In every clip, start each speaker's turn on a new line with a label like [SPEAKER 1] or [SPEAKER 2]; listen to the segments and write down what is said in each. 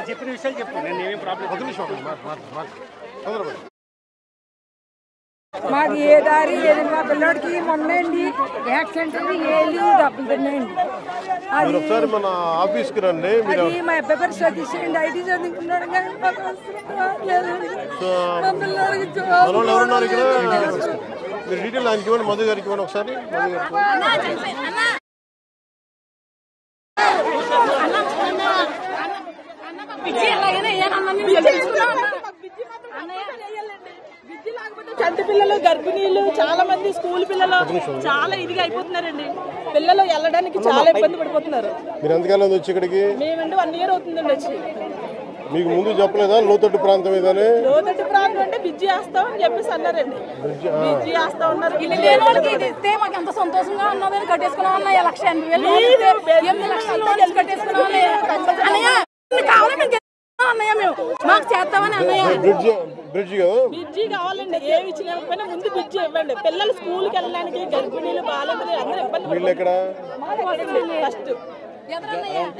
[SPEAKER 1] చెప్పిన విషయాలు చెప్పు. నేను ఏమేమి ప్రాబ్లం
[SPEAKER 2] మాకు ఏ దారి ఏది మా పిల్లడికి మొన్నండి యాక్సిడెంట్ ఏ లీవ్ డబ్బులు తిన్నాయండి. అది
[SPEAKER 3] ఒకసారి మన ఆఫీస్కి రండి.
[SPEAKER 2] అది మా అబ్బాయి పేరు సతీష్ అండి, ఐటీ చదువుకున్నాడు. కానీ మాకు మా పిల్లడికి
[SPEAKER 3] ఎవరున్నారు ఇక్కడ? మీరు డీటెయిల్ ఆయనకి ఇవ్వండి, మధు గారికి ఇవ్వండి ఒకసారి.
[SPEAKER 4] చంటి పిల్లలు, గర్భిణీలు, చాలా మంది స్కూల్ పిల్లలు చాలా ఇదిగా అయిపోతున్నారండి. పిల్లలు వెళ్ళడానికి చాలా ఇబ్బంది పడిపోతున్నారు.
[SPEAKER 3] మీరు ఎంతకాలం వచ్చి ఇక్కడికి?
[SPEAKER 4] మేమండి 1 year అవుతుందండి వచ్చి.
[SPEAKER 3] మీకు ముందు చెప్పలేదా లోతట్టు ప్రాంతం ఏదని?
[SPEAKER 4] లోతట్టు ప్రాంతం అంటే బ్రిడ్జి వేస్తాం అని చెప్పేసి అన్నారండి. బ్రిడ్జి వేస్తా ఉన్నారు.
[SPEAKER 2] మాకు ఎంత సంతోషంగా ఉన్నదని కట్టేసుకున్నాం అన్న. 1,80,000 లక్షలు కట్టేసుకున్నాం అన్నయ్య. మేము మాకు చేస్తామని అన్నయ్య.
[SPEAKER 4] బ్రిడ్జి కావాలండి. ఏమి ఇచ్చినా ముందు బ్రిడ్జి ఇవ్వండి. పిల్లలు స్కూల్కి వెళ్ళడానికి, గర్భిణీలు, బాలింతలు అందరూ ఇబ్బంది ఫస్ట్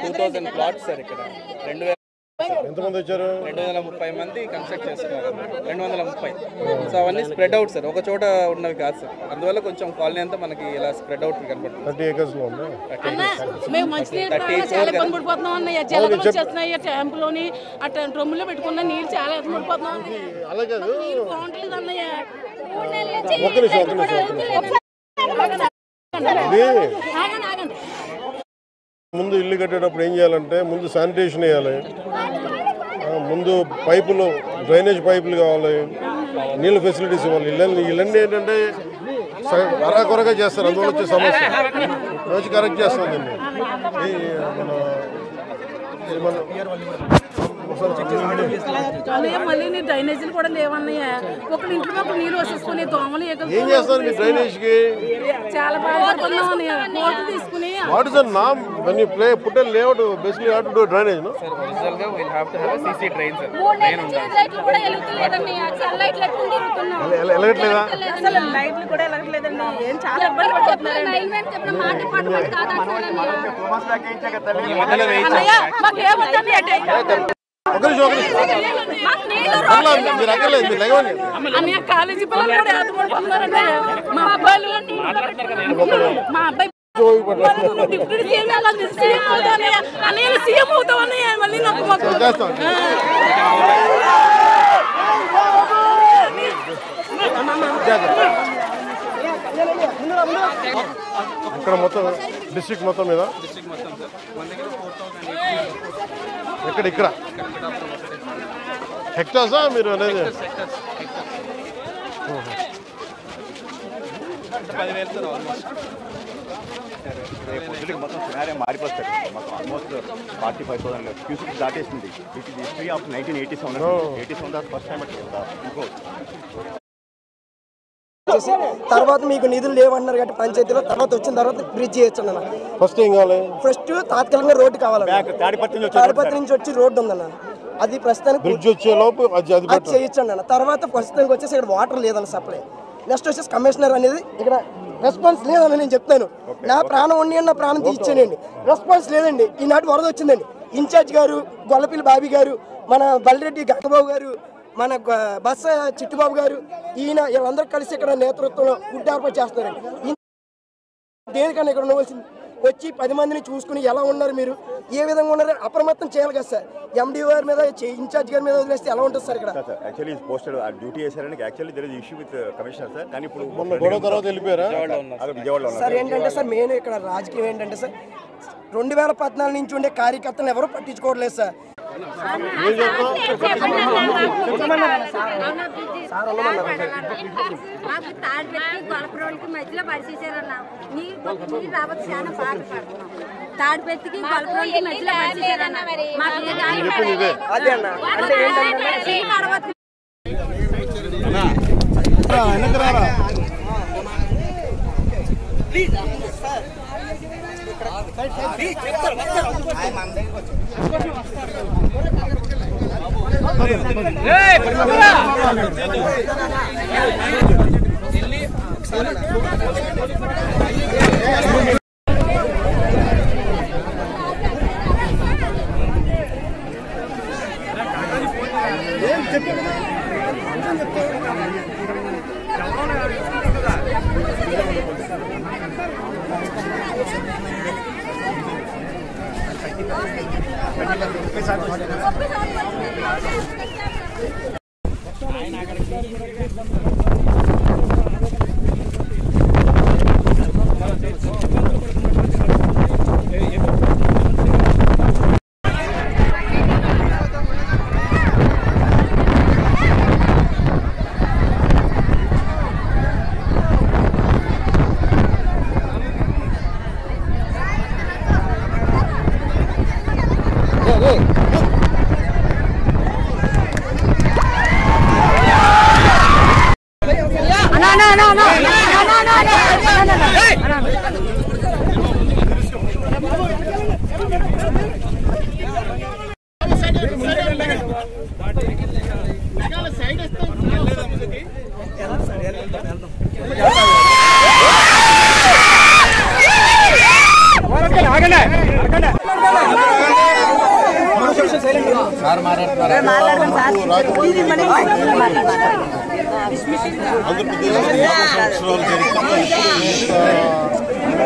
[SPEAKER 5] 2000 ప్లాట్స్ సార్ ఇక్కడ.
[SPEAKER 3] ఎంతమంది వచ్చారు?
[SPEAKER 5] 230 మంది కన్స్ట్రక్ట్ చేస్తున్నారు. 230. సో అవన్నీ స్ప్రెడ్ అవుట్ సార్, ఒక చోట ఉన్నవి కాదు సార్. అందువల్ల కొంచెం కాలనీ అంతా మనకి ఇలా స్ప్రెడ్ అవుట్ కనపడుతుంది.
[SPEAKER 3] 30 acres లో ఉంది.
[SPEAKER 2] మేము మంచినీళ్ళు చాలా ఇబ్బంది పడిపోతున్నాం అన్నయ్య. జలం వచ్చేస్తున్నాయి ట్యాంపులోని, అట్లా డ్రమ్ములో పెట్టుకున్న నీళ్ళు చాలా ఇబ్బంది పడిపోతున్నాం.
[SPEAKER 3] అలాగే
[SPEAKER 2] నీళ్ళు బాగుంటలేదు అన్నయ్య.
[SPEAKER 3] ముందు ఇల్లు కట్టేటప్పుడు ఏం చేయాలంటే ముందు శానిటేషన్ వేయాలి, ముందు పైపులు, డ్రైనేజ్ పైపులు కావాలి, నీళ్ళ ఫెసిలిటీస్ ఇవ్వాలి. ఇళ్ళన్నీ ఏంటంటే అరాకొరగా చేస్తారు, అందువల్ల వచ్చే సమస్య రోజు కరెక్ట్ చేస్తుంది.
[SPEAKER 2] మళ్ళీ డ్రైనేజీలు కూడా లేవన్నయ్య. ఒకటి ఇంట్లో ఒక నీళ్ళు వచ్చేసుకుని దోమలు
[SPEAKER 3] ఏం చేస్తారు మీ డ్రైనేజ్ కి?
[SPEAKER 2] చాలా బాధపడుతున్నాం అన్నయ్య. మోటార్ తీసుకుని
[SPEAKER 3] what is the name when you play put a layout basically you have to do drainage no
[SPEAKER 5] sir original ga we'll have to have a CC drain sir.
[SPEAKER 2] లైట్లు కూడా ఎలుగుతలేదన్నయ్య. చాలా లైట్లు ఎట్టుకుంటున్నాం.
[SPEAKER 3] ఎలగట్లేదా?
[SPEAKER 4] అసలు లైట్లు కూడా ఎలగట్లేదండి. ఏం చాలా ఇబ్బంది పడుతున్నారు.
[SPEAKER 2] కాలేజీ పిల్లలు కూడా ఎదుగుతున్నారండి. మా అబ్బాయిలు మా అబ్బాయి డిప్యూటీ సీఎం అవుతానయ్య. అన్నయ్య సీఎం అవుతామన్నయ్య. మళ్ళీ నాకు
[SPEAKER 3] ఇక్కడ మొత్తం డిస్ట్రిక్ట్ మొత్తం మీద ఇక్కడ హెక్టార్సా మీరు అనేది?
[SPEAKER 5] 10,000 సార్ ఆల్మోస్ట్.
[SPEAKER 6] పొద్దుటికి మొత్తం సినారియో మారిపోతుంది. మాకు ఆల్మోస్ట్ 45,000 క్యూసిక్ దాటేసింది. ఇట్ ఈస్ హిస్టరీ ఆఫ్ 1987 దాకా ఫస్ట్ టైం ఇంకో
[SPEAKER 7] తర్వాత మీకు నిధులు లేవన్నారు కాబట్టి పంచాయతీలో తర్వాత వచ్చిన తర్వాత బ్రిడ్జ్ చేయొచ్చు అన్న.
[SPEAKER 3] ఫస్ట్ ఏం కావాలి?
[SPEAKER 7] ఫస్ట్ తాత్కాలికంగా రోడ్డు కావాలి. తాడిపత్రి నుంచి వచ్చి రోడ్డు ఉందన్న, అది ప్రస్తుతానికి
[SPEAKER 3] బ్రిడ్జ్ వచ్చే లోపు అది
[SPEAKER 7] చేయొచ్చు అన్న. తర్వాత ప్రస్తుతానికి వచ్చేసి ఇక్కడ వాటర్ లేదన్న సప్లై. నెక్స్ట్ వచ్చేసి కమిషనర్ అనేది ఇక్కడ రెస్పాన్స్ లేదని నేను చెప్తాను. నా ప్రాణం ఉండి నా ప్రాణం తీర్చానండి. రెస్పాన్స్ లేదండి. ఈనాటి వరద వచ్చిందండి. ఇన్ఛార్జ్ గారు గొల్లపిల్లి బాబీ గారు, మన బల్రెడ్డి గంగబాబు గారు, మన బస్స చిట్టుబాబు గారు, ఈయన వీళ్ళందరూ కలిసి ఇక్కడ నేతృత్వంలో ఫుడ్ ఏర్పాటు చేస్తున్నారండి. దేనికన్నా ఇక్కడ ఉండవలసింది వచ్చి 10 మందిని చూసుకుని ఎలా ఉన్నారు, మీరు ఏ విధంగా ఉన్నారు అప్రమత్తం చేయాలి కదా సార్. ఎండి గారి మీద, ఇన్ఛార్జ్ గారి మీద వదిలేస్తే ఎలా ఉంటుంది సార్? ఇక్కడ
[SPEAKER 6] యాక్చువల్లీ పోస్టెడ్ డ్యూటీ చేశారని actually there is issue with commissioner sir. కానీ ఇప్పుడు
[SPEAKER 3] గొడవ తర్వాత వెళ్ళిపోయారా?
[SPEAKER 6] విజయవాడలో
[SPEAKER 7] సార్ ఏంటంటే సార్ మెయిన్ ఇక్కడ రాజకీయం ఏంటంటే సార్ 2014 నుంచి ఉండే కార్యకర్తలను ఎవరు పట్టించుకోవట్లేదు సార్.
[SPEAKER 8] మధ్యలో పరిచేసారన్న రాబోతు చాలా బాధపడుతున్నాం. తాడిపెత్తికి గొల్లపురంకి మధ్యలో పరిచేసారన్న.
[SPEAKER 7] అదే అన్న అంటే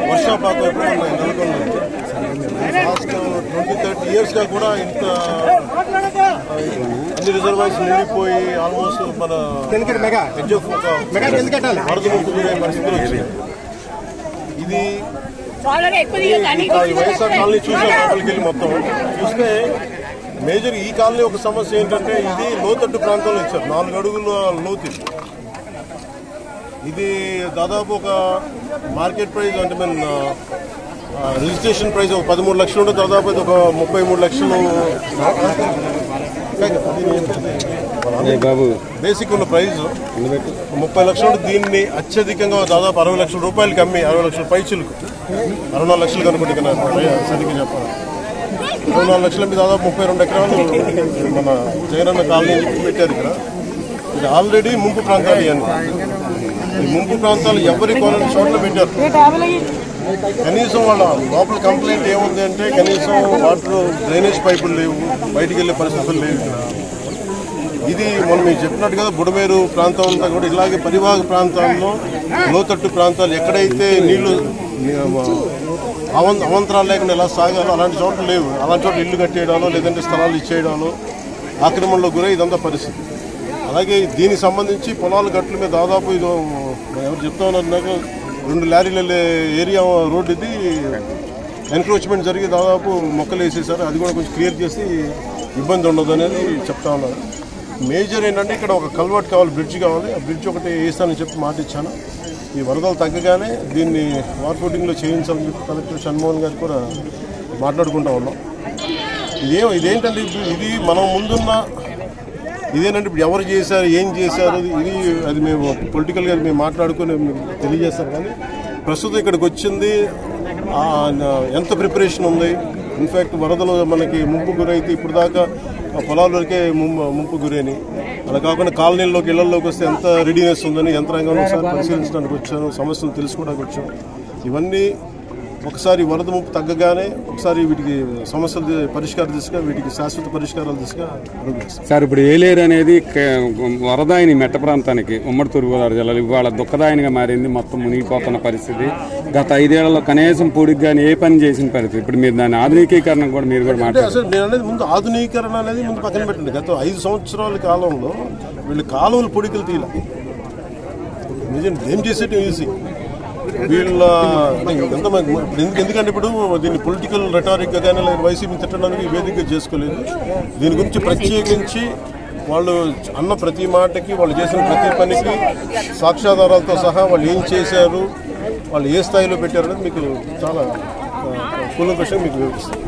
[SPEAKER 3] వర్షాపాతం నెలకొంది. లాస్ట్ 20-30 ఇయర్స్గా కూడా ఇంత అన్ని రిజర్వాయర్స్ నిండిపోయి ఆల్మోస్ట్ మన వరద ముంపు పరిస్థితులు వచ్చినాయి. ఇది వైఎస్ఆర్ కాలనీ చూసాం, లోపలికి వెళ్ళి మొత్తం చూస్తే మేజర్ ఈ కాలనీ ఒక సమస్య ఏంటంటే ఇది లోతట్టు ప్రాంతంలో ఇచ్చారు, 4 అడుగుల లోతు. ఇది దాదాపు ఒక మార్కెట్ ప్రైస్ అంటే మన రిజిస్ట్రేషన్ ప్రైస్ ఒక 13 లక్షలు ఉంటే దాదాపు ఒక 33 లక్షలు బేసిక్ ఉన్న ప్రైస్ 30 లక్షలు. దీన్ని అత్యధికంగా దాదాపు 60 లక్షల రూపాయలకి అమ్మి 60 లక్షల పైచులకు 64 లక్షలు కనుకుంటే సరిగ్గా చెప్పాలి. 24 లక్షల మీద దాదాపు 32 ఎకరాలు మన జగనన్న కాలనీ పెట్టారు. ఇక్కడ ఇది ఆల్రెడీ ముంపు ప్రాంతాలు. ఇవన్నీ ఈ ముంపు ప్రాంతాలు ఎవరి కొనని చోట్ల పెట్టారు. కనీసం వాళ్ళ లోపల కంప్లైంట్ ఏముంది అంటే కనీసం వాటర్ డ్రైనేజ్ పైపులు లేవు, బయటికి వెళ్ళే పరిస్థితులు లేవు. ఇది మనం మీకు చెప్పినట్టు కదా, బుడమేరు ప్రాంతం అంతా కూడా ఇలాగే పరివాహక ప్రాంతాల్లో లోతట్టు ప్రాంతాలు ఎక్కడైతే నీళ్లు అవంతరాలు లేకుండా ఎలా సాగాలో అలాంటి చోట్ల లేవు. అలాంటి చోట్ల ఇల్లు కట్టేయడాలో లేదంటే స్థలాలు ఇచ్చేయడాలో ఆక్రమణలో గురై ఇదంతా పరిస్థితి. అలాగే దీనికి సంబంధించి పొలాల గట్ల మీద దాదాపు ఇది ఎవరు చెప్తా ఉన్నారు నాకు 2 లారీల ఏరియా రోడ్డు ఇది ఎన్క్రోచ్మెంట్ జరిగి దాదాపు మొక్కలు వేసేసారు. అది కూడా కొంచెం క్లియర్ చేసి ఇబ్బంది ఉండదు అనేది చెప్తా ఉన్నారు. మేజర్ ఏంటంటే ఇక్కడ ఒక కల్వర్ట్ కావాలి, బ్రిడ్జ్ కావాలి. ఆ బ్రిడ్జ్ ఒకటి వేస్తానని చెప్పి మాట ఇచ్చాను. ఈ వరదలు తగ్గగానే దీన్ని వాటర్ ఫుటింగ్లో చేయించాలని చెప్పి కలెక్టర్ షణ్మోహన్ గారు కూడా మాట్లాడుకుంటా ఉన్నాం. ఇదేంటంటే ఇది మనం ముందున్న ఇదేనంటే ఇప్పుడు ఎవరు చేశారు, ఏం చేశారు, ఇది అది మేము పొలిటికల్గా మేము మాట్లాడుకొని తెలియజేస్తాం. కానీ ప్రస్తుతం ఇక్కడికి వచ్చింది ఎంత ప్రిపరేషన్ ఉంది. ఇన్ఫ్యాక్ట్ వరదలు మనకి ముంపు గురైతే ఇప్పుడు దాకా పొలాలకే ముంపు గురైనాయి. అలా కాకుండా కాలనీల్లోకి ఇళ్లలోకి వస్తే ఎంత రెడీనెస్ ఉందని యంత్రాంగం ఒకసారి పరిశీలించడానికి వచ్చాను, సమస్యలు తెలుసుకోవడానికి వచ్చాను. ఇవన్నీ ఒకసారి వరద ముప్పు తగ్గగానే ఒకసారి వీటికి సమస్యలు పరిష్కార దిశగా, వీటికి శాశ్వత పరిష్కారాల దిశగా అడుగుతాం
[SPEAKER 9] సార్. ఇప్పుడు ఏలేరు అనేది వరదాయిని మెట్ట ప్రాంతానికి ఉమ్మడి తూర్పుగోదావరి జిల్లాలో ఇవాళ దుఃఖదాయనిగా మారింది. మొత్తం మునిగిపోతున్న పరిస్థితి. గత 5 ఏళ్లలో కనీసం పూడికి కానీ ఏ పని చేసిన పరిస్థితి. ఇప్పుడు మీరు దాని ఆధునికీకరణ కూడా మీరు కూడా మాట్లాడారు.
[SPEAKER 3] అసలు నేను అనేది ముందు ఆధునీకరణ అనేది ముందు పక్కన పెట్టండి. గత 5 సంవత్సరాల కాలంలో వీళ్ళు కాలువలు పొడికలు తీయాలి. నిజం ఏం చేసేట్టు ఈజీ వీళ్ళ ఎంతమంది. ఎందుకంటే ఇప్పుడు దీన్ని పొలిటికల్ రెటారిక్గా కానీ లేదా వైసీపీ తిట్టడానికి వేదికగా చేసుకోలేదు. దీని గురించి ప్రత్యేకించి వాళ్ళు అన్న ప్రతి మాటకి, వాళ్ళు చేసిన ప్రతి పనికి సాక్ష్యాధారాలతో సహా వాళ్ళు ఏం చేశారు, వాళ్ళు ఏ స్థాయిలో పెట్టారు అనేది మీకు చాలా కూలంకషంగా మీకు వివరిస్తారు.